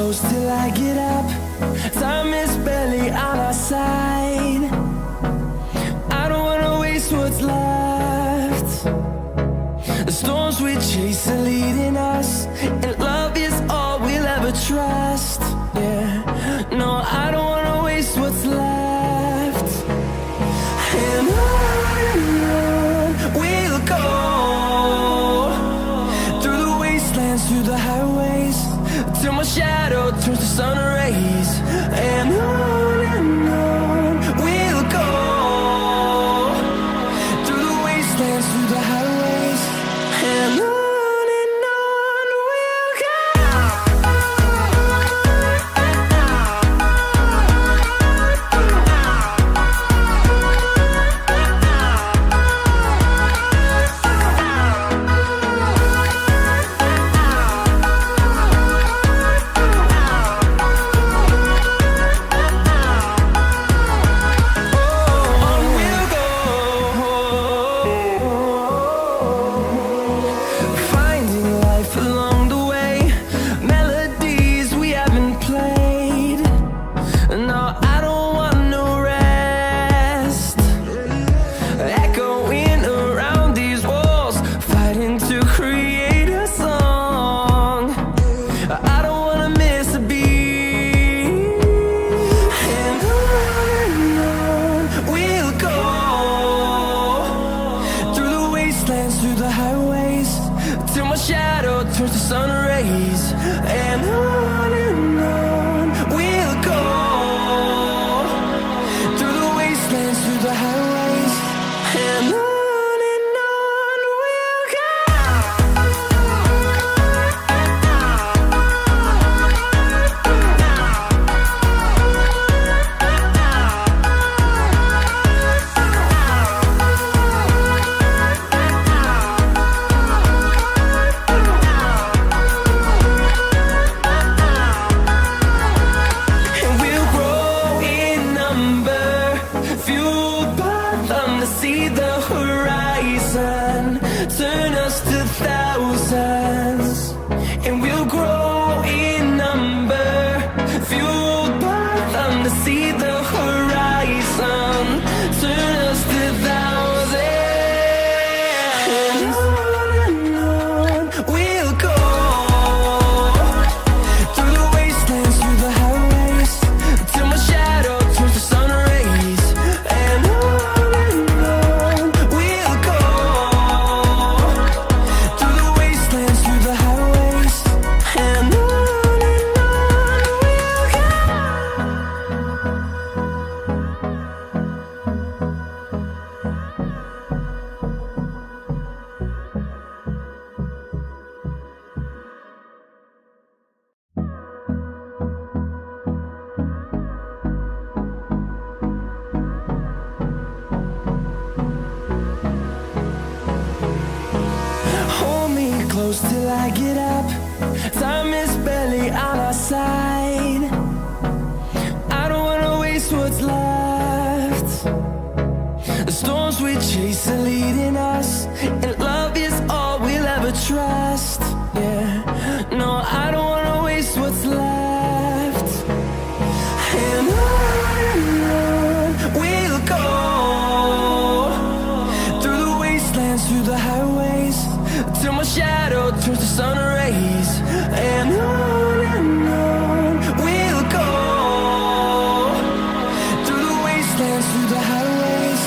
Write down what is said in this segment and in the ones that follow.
close till I get up. Time is barely on our side. I don't wanna waste what's left. The storms we chase are leading us, and love is all we'll ever trust. Yeah, no, I don't wanna waste what's left. And on we'll go, through the wastelands, through the highways, till my shadow turns to sun rays. And on we'll go, through the wastelands, through the highways, and on we'll go. Through the highways, till my shadow turns to sun rays. And on we'll go, through the wastelands, through the highways, and on we'll go. See the horizon turn us to thousands, and we'll grow in number, fueled by them to see the horizon turn us to thousands. And on we'll go, through the wastelands, through the highways, till my shadow turns to sun rays. And close till I get up. Time is barely on our side. I don't wanna waste what's left. The storms we chase are leading us, and love is all we'll ever trust. Yeah, no, I don't wanna waste what's left. And on we'll go, through the wastelands, through the highways, till my shadow turns to sun rays. And on we'll go, through the wastelands, through the highways,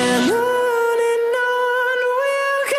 and on we'll go.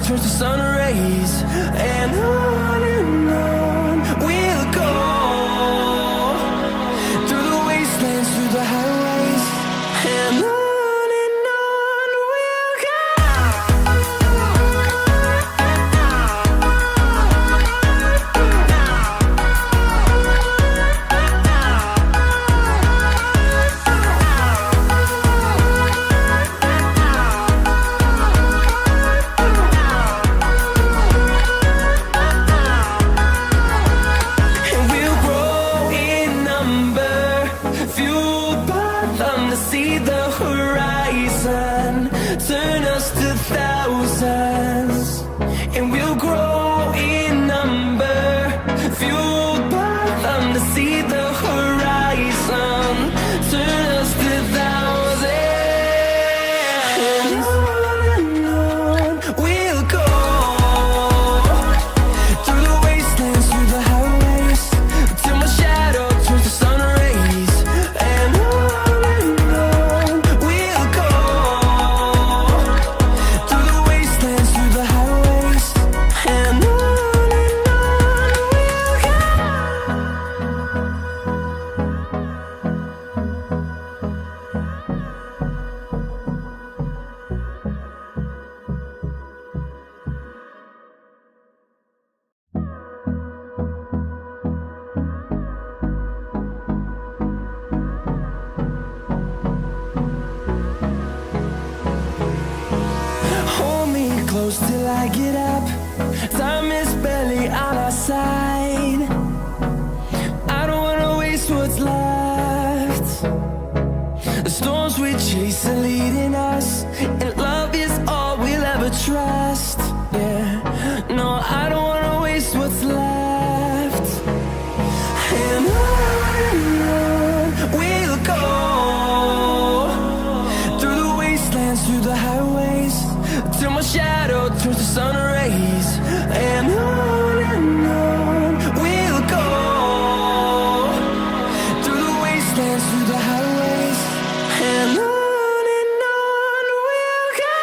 turns to sun rays, and on we'll go, through the wastelands, through the highways, and on we'll go. See the horizon, turn us to thousands, and we'll grow in number, fueled by them to see the horizon, turn us to thousands, and on we'll go, through the wastelands, through the highways, till my shadow turns to sun rays, and close till I get up. Time is barely on our side. I don't wanna waste what's left. The storms we chase are leading us, and love is all we'll ever trust. Yeah, no, I don't wanna waste what's left. And on we'll go, through the wastelands, through the highways, till my shadow turns to sun rays, and on we'll go, through the wastelands, through the highways, and on we'll go.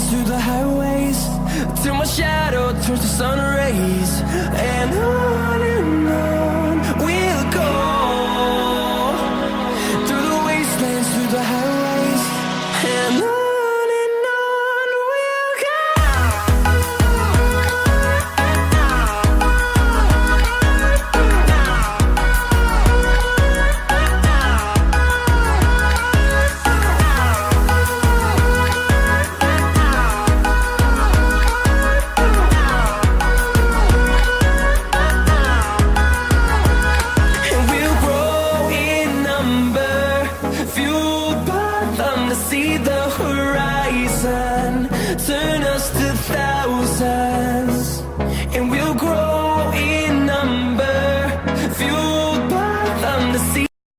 Through the highways, till my shadow turns to sun rays, and